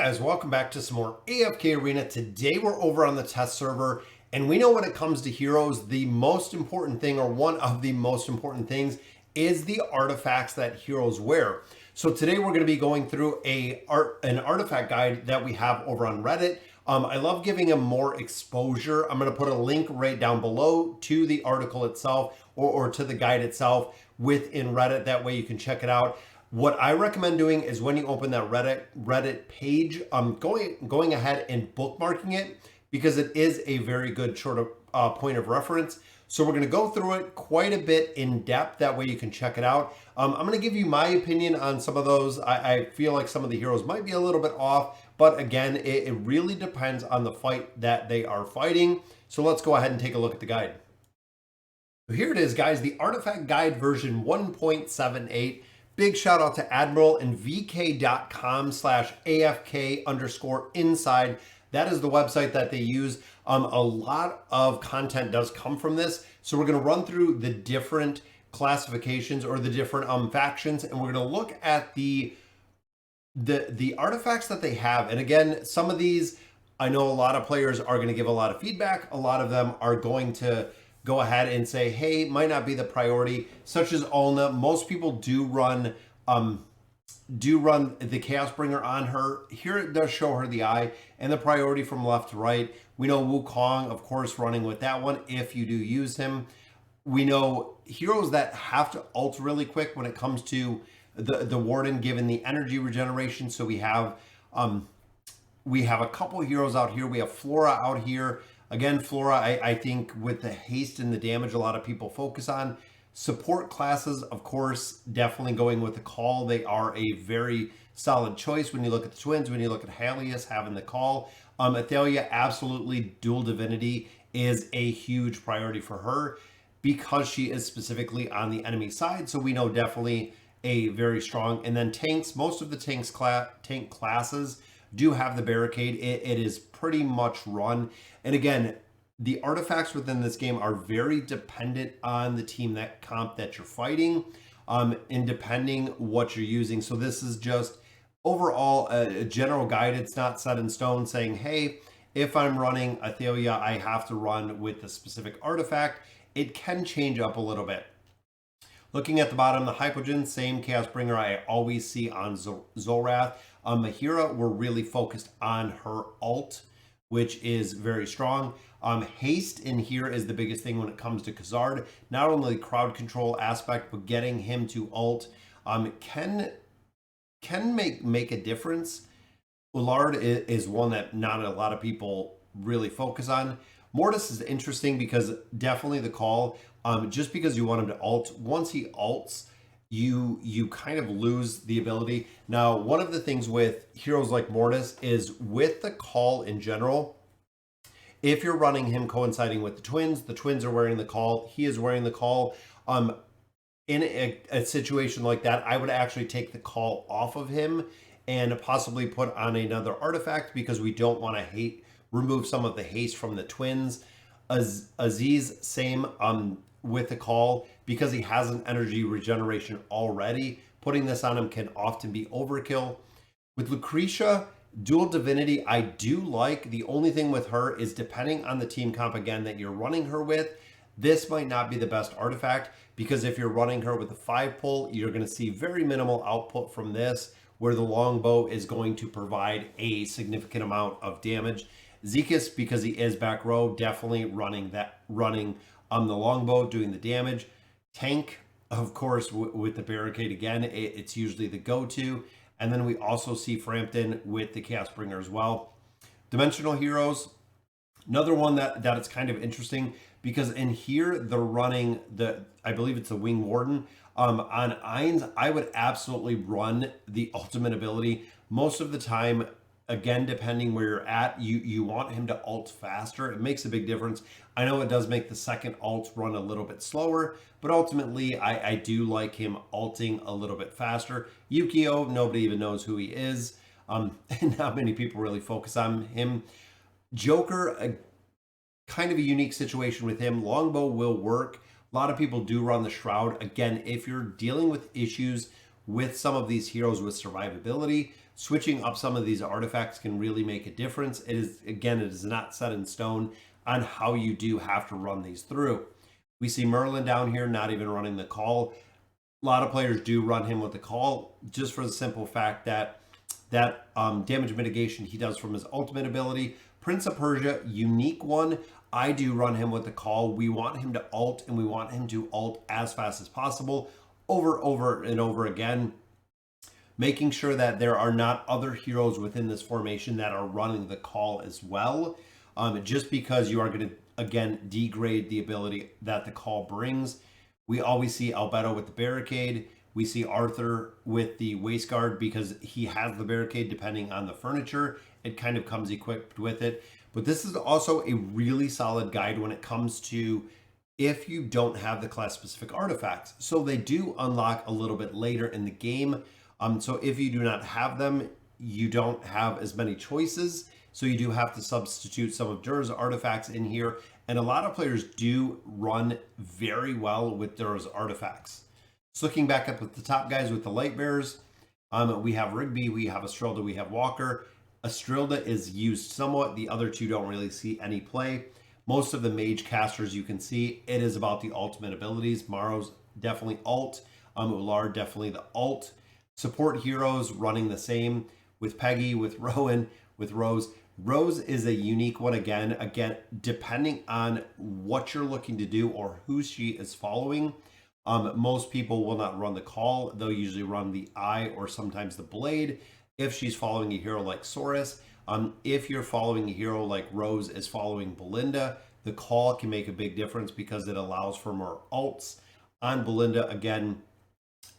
guys, welcome back to some more AFK Arena. Today we're over on the test server, and we know when it comes to heroes, the most important thing, or one of the most important things, is the artifacts that heroes wear. So today we're going to be going through an artifact guide that we have over on Reddit. I love giving them more exposure. I'm going to put a link right down below to the article itself or to the guide itself within Reddit. That way you can check it out. What I recommend doing is when you open that Reddit page, going ahead and bookmarking it, because it is a very good sort of point of reference. So we're going to go through it quite a bit in depth. That way you can check it out. I'm going to give you my opinion on some of those. I feel like some of the heroes might be a little bit off, but again, it really depends on the fight that they are fighting. So let's go ahead and take a look at the guide. So here it is, guys, the Artifact Guide version 1.78. Big shout out to Admiral and vk.com/AFK_inside. That is the website that they use. A lot of content does come from this. So we're going to run through the different classifications or the different factions, and we're going to look at the artifacts that they have. And again, some of these, I know a lot of players are going to give a lot of feedback. A lot of them are going to go ahead and say, hey, might not be the priority, such as Ulna. Most people do run the Chaos Bringer on her. Here it does show her the eye and the priority from left to right. We know Wukong, of course, running with that one if you do use him. We know heroes that have to ult really quick when it comes to the Warden, given the energy regeneration. So we have a couple heroes out here. We have Flora out here. Again, Flora, I think with the haste and the damage a lot of people focus on. Support classes, of course, definitely going with the Call. They are a very solid choice when you look at the Twins, when you look at Halius having the Call. Athalia, absolutely, dual divinity is a huge priority for her because she is specifically on the enemy side. So we know definitely a very strong. And then tanks, most of the tank classes do have the barricade. It is pretty much run. And again, the artifacts within this game are very dependent on the team comp that you're fighting, and depending what you're using. So this is just overall a general guide. It's not set in stone saying, hey, if I'm running Athalia, I have to run with a specific artifact. It can change up a little bit. Looking at the bottom, the Hypogean, same Chaos Bringer I always see on Zolrath. Mahira, we're really focused on her ult, which is very strong. Haste in here is the biggest thing when it comes to Khazard. Not only the crowd control aspect, but getting him to ult can make a difference. Ullard is one that not a lot of people really focus on. Mortis is interesting because definitely the Call, just because you want him to ult. Once he ults, you kind of lose the ability. Now, one of the things with heroes like Mortis is with the Call in general, if you're running him coinciding with the Twins are wearing the Call, he is wearing the Call. In a situation like that, I would actually take the Call off of him and possibly put on another artifact because we don't want to remove some of the haste from the Twins. Aziz, same with the Call, because he has an energy regeneration already. Putting this on him can often be overkill. With Lucretia, dual divinity, I do like. The only thing with her is depending on the team comp, again, that you're running her with, this might not be the best artifact, because if you're running her with a 5-pull, you're going to see very minimal output from this, where the longbow is going to provide a significant amount of damage. Zekus, because he is back row, definitely running the longbow, doing the damage. Tank, of course, with the barricade, again, it's usually the go-to. And then we also see Frampton with the Chaos Bringer as well. Dimensional heroes, another one that it's kind of interesting, because in here they're running I believe it's the Wing Warden. On Ainz, I would absolutely run the ultimate ability. Most of the time, again, depending where you're at, you want him to ult faster. It makes a big difference. I know it does make the second ult run a little bit slower, but ultimately I do like him ulting a little bit faster. Yukio, nobody even knows who he is. And not many people really focus on him. Joker, kind of a unique situation with him. Longbow will work. A lot of people do run the Shroud. Again, if you're dealing with issues with some of these heroes with survivability, switching up some of these artifacts can really make a difference. It is, again, it is not set in stone on how you do have to run these through. We see Merlin down here not even running the call. A lot of players do run him with the call just for the simple fact that damage mitigation he does from his ultimate ability. Prince of Persia, unique one. I do run him with the call. We want him to ult, and we want him to ult as fast as possible, over and over again, making sure that there are not other heroes within this formation that are running the call as well. Just because you are going to, again, degrade the ability that the call brings. We always see Albedo with the barricade. We see Arthur with the waistguard because he has the barricade depending on the furniture. It kind of comes equipped with it. But this is also a really solid guide when it comes to if you don't have the class-specific artifacts. So they do unlock a little bit later in the game. So if you do not have them, you don't have as many choices. So you do have to substitute some of Dura's artifacts in here. And a lot of players do run very well with Dura's artifacts. So looking back up at the top guys with the Lightbearers, we have Rigby, we have Estrilda, we have Walker. Estrilda is used somewhat. The other two don't really see any play. Most of the mage casters you can see, it is about the ultimate abilities. Maro's definitely ult. Ular definitely the ult. Support heroes running the same with Peggy, with Rowan, with Rose. Rose is a unique one again, depending on what you're looking to do or who she is following. Most people will not run the call. They'll usually run the eye or sometimes the blade if she's following a hero like Saurus. If you're following a hero like Rose is following Belinda, the call can make a big difference because it allows for more ults. On Belinda, again,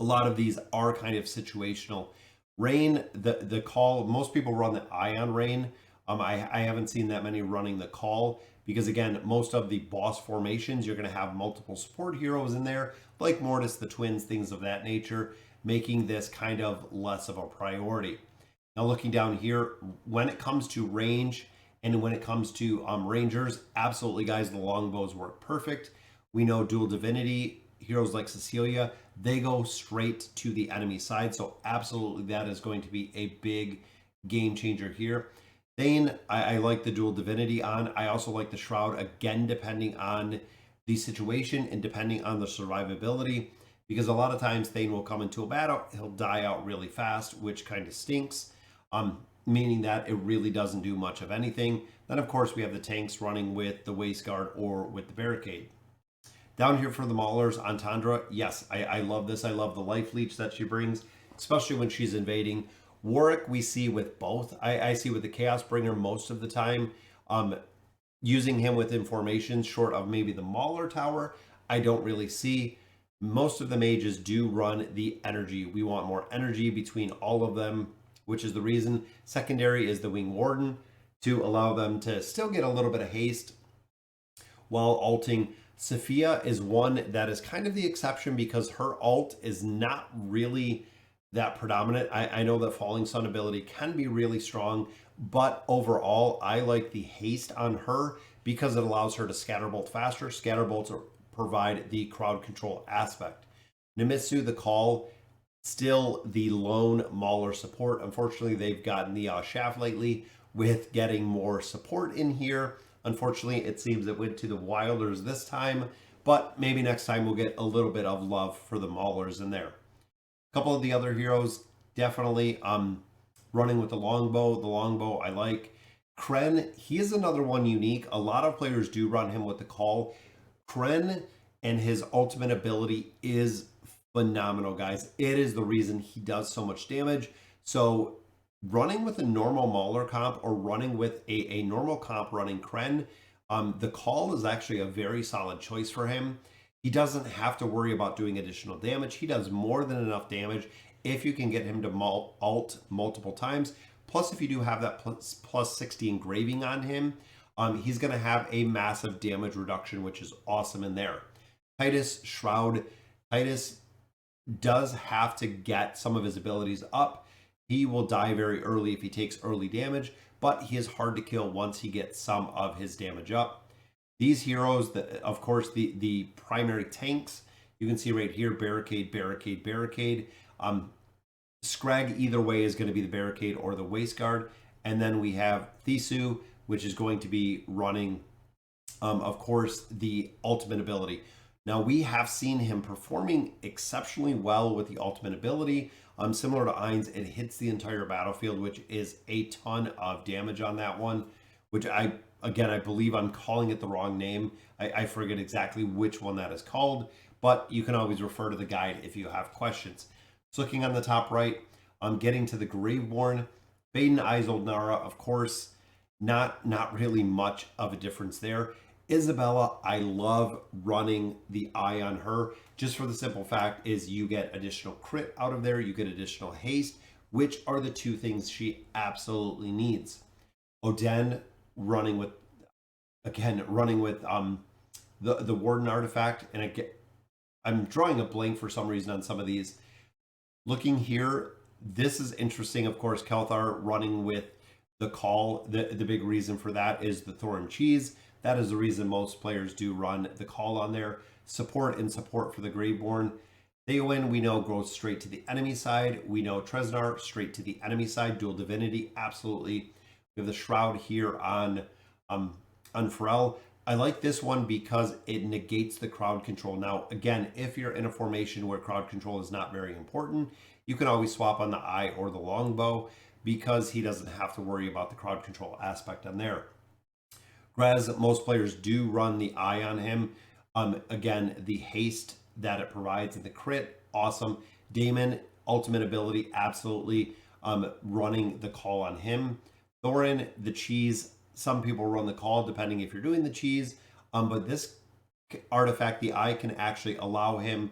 a lot of these are kind of situational. Rain, the call, most people run the eye on Rain. I haven't seen that many running the call because, again, most of the boss formations, you're going to have multiple support heroes in there, like Mortis, the twins, things of that nature, making this kind of less of a priority. Now, looking down here, when it comes to range and when it comes to rangers, absolutely, guys, the longbows work perfect. We know dual divinity, heroes like Cecilia, they go straight to the enemy side. So absolutely, that is going to be a big game changer here. Thane, I like the dual divinity on. I also like the shroud, again, depending on the situation and depending on the survivability, because a lot of times Thane will come into a battle, he'll die out really fast, which kind of stinks, meaning that it really doesn't do much of anything. Then, of course, we have the tanks running with the waistguard or with the barricade. Down here for the Maulers, Antandra, yes, I love this. I love the life leech that she brings, especially when she's invading. Warwick, we see with both. I see with the Chaos Bringer most of the time. Using him with information short of maybe the Mauler Tower, I don't really see. Most of the mages do run the energy. We want more energy between all of them, which is the reason. Secondary is the Wing Warden to allow them to still get a little bit of haste while ulting. Sophia is one that is kind of the exception because her ult is not really that predominant. I know that Falling Sun ability can be really strong, but overall, I like the haste on her because it allows her to scatterbolt faster. Scatterbolts provide the crowd control aspect. Nimitsu, the call, still the lone Mauler support. Unfortunately, they've gotten the shaft lately with getting more support in here. Unfortunately, it seems it went to the Wilders this time, but maybe next time we'll get a little bit of love for the Maulers in there. A couple of the other heroes, definitely running with the longbow. The longbow I like. Kren, he is another one unique. A lot of players do run him with the call. Kren and his ultimate ability is phenomenal, guys. It is the reason he does so much damage. So running with a normal Mauler comp or running with a normal comp running Kren, the call is actually a very solid choice for him. He doesn't have to worry about doing additional damage. He does more than enough damage if you can get him to ult multiple times. Plus, if you do have that plus 60 engraving on him, he's going to have a massive damage reduction, which is awesome in there. Titus, Shroud. Titus does have to get some of his abilities up. He will die very early if he takes early damage, but he is hard to kill once he gets some of his damage up. These heroes, of course, the primary tanks, you can see right here, barricade, barricade, barricade. Scrag either way is going to be the barricade or the waist guard. And then we have Thisu, which is going to be running, of course, the ultimate ability. Now, we have seen him performing exceptionally well with the ultimate ability. Similar to Ainz, it hits the entire battlefield, which is a ton of damage on that one, which I believe I'm calling it the wrong name. I forget exactly which one that is called, but you can always refer to the guide if you have questions. So looking on the top right, I'm getting to the Graveborn. Baden Isolde Nara, of course, not really much of a difference there. Isabella, I love running the eye on her, just for the simple fact is you get additional crit out of there, you get additional haste, which are the two things she absolutely needs. Oden running with the Warden artifact, and I'm drawing a blank for some reason on some of these. Looking here, this is interesting. Of course, Kelthar running with the call. The big reason for that is the Thorin Cheese. That is the reason most players do run the call on there. Support for the Graveborn. Theowen, we know, goes straight to the enemy side. We know Tresnar, straight to the enemy side. Dual Divinity, absolutely. We have the Shroud here on Pharrell. I like this one because it negates the crowd control. Now, again, if you're in a formation where crowd control is not very important, you can always swap on the eye or the longbow because he doesn't have to worry about the crowd control aspect on there. Grez, most players do run the eye on him. Again, the haste that it provides and the crit, awesome. Daemon, ultimate ability, absolutely running the call on him. Thorin, the cheese, some people run the call depending if you're doing the cheese, but this artifact, the eye, can actually allow him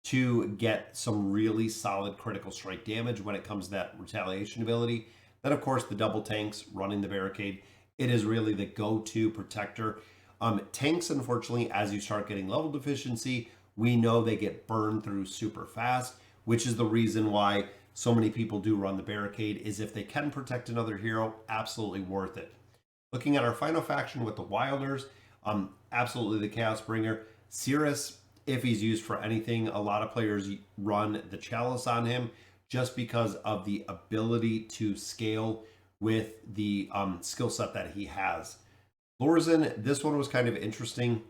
to get some really solid critical strike damage when it comes to that retaliation ability. Then, of course, the double tanks running the barricade. It is really the go-to protector. Tanks, unfortunately, as you start getting level deficiency, we know they get burned through super fast, which is the reason why so many people do run the barricade, is if they can protect another hero, absolutely worth it. Looking at our final faction with the Wilders, absolutely the Chaos Bringer. Cirrus, if he's used for anything, a lot of players run the Chalice on him just because of the ability to scale with the skill set that he has. Lorzen, this one was kind of interesting,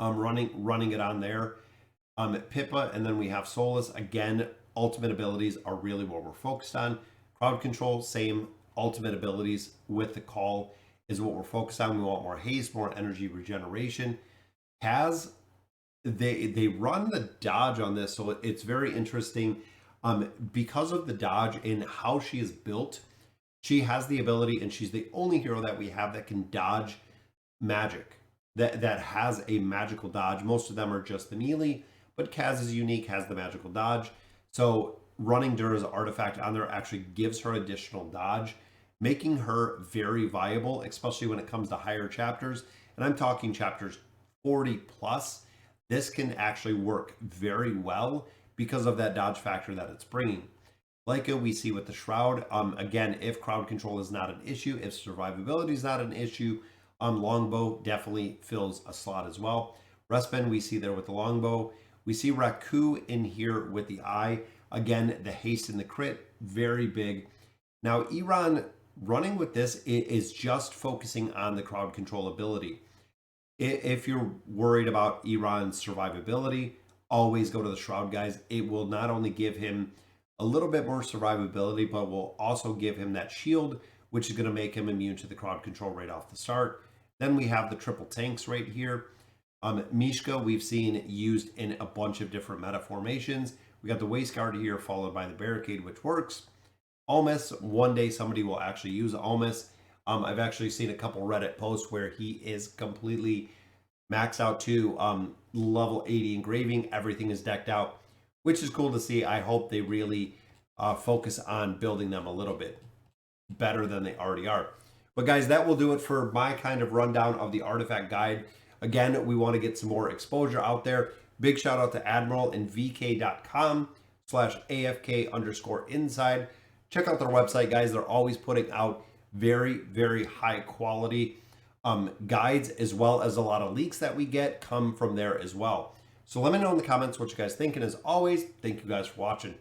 running it on there. Pippa, and then we have Solus. Again, ultimate abilities are really what we're focused on. Crowd control, same. Ultimate abilities with the call is what we're focused on. We want more haste, more energy regeneration. Kaz, they run the dodge on this, so it's very interesting. Because of the dodge and how she is built, she has the ability, and she's the only hero that we have that can dodge magic, that has a magical dodge. Most of them are just the melee, but Kaz is unique, has the magical dodge. So running Dura's artifact on there actually gives her additional dodge, making her very viable, especially when it comes to higher chapters. And I'm talking chapters 40 plus. This can actually work very well because of that dodge factor that it's bringing. Leica, we see with the Shroud. Again, if crowd control is not an issue, if survivability is not an issue, Longbow definitely fills a slot as well. Respen, we see there with the Longbow. We see Raku in here with the Eye. Again, the haste and the crit, very big. Now, Iran running with this is just focusing on the crowd control ability. If you're worried about Iran's survivability, always go to the Shroud, guys. It will not only give him a little bit more survivability, but will also give him that shield, which is going to make him immune to the crowd control right off the start. Then we have the triple tanks right here. Mishka, we've seen used in a bunch of different meta formations. We got the waist guard here, followed by the barricade, which works. Almas, one day somebody will actually use Almas. I've actually seen a couple Reddit posts where he is completely maxed out to level 80 engraving. Everything is decked out, which is cool to see. I hope they really focus on building them a little bit better than they already are. But guys, that will do it for my kind of rundown of the artifact guide. Again, we want to get some more exposure out there. Big shout out to Admiral and vk.com/AFK_inside. Check out their website, guys. They're always putting out very, very high quality guides, as well as a lot of leaks that we get come from there as well. So let me know in the comments what you guys think. And as always, thank you guys for watching.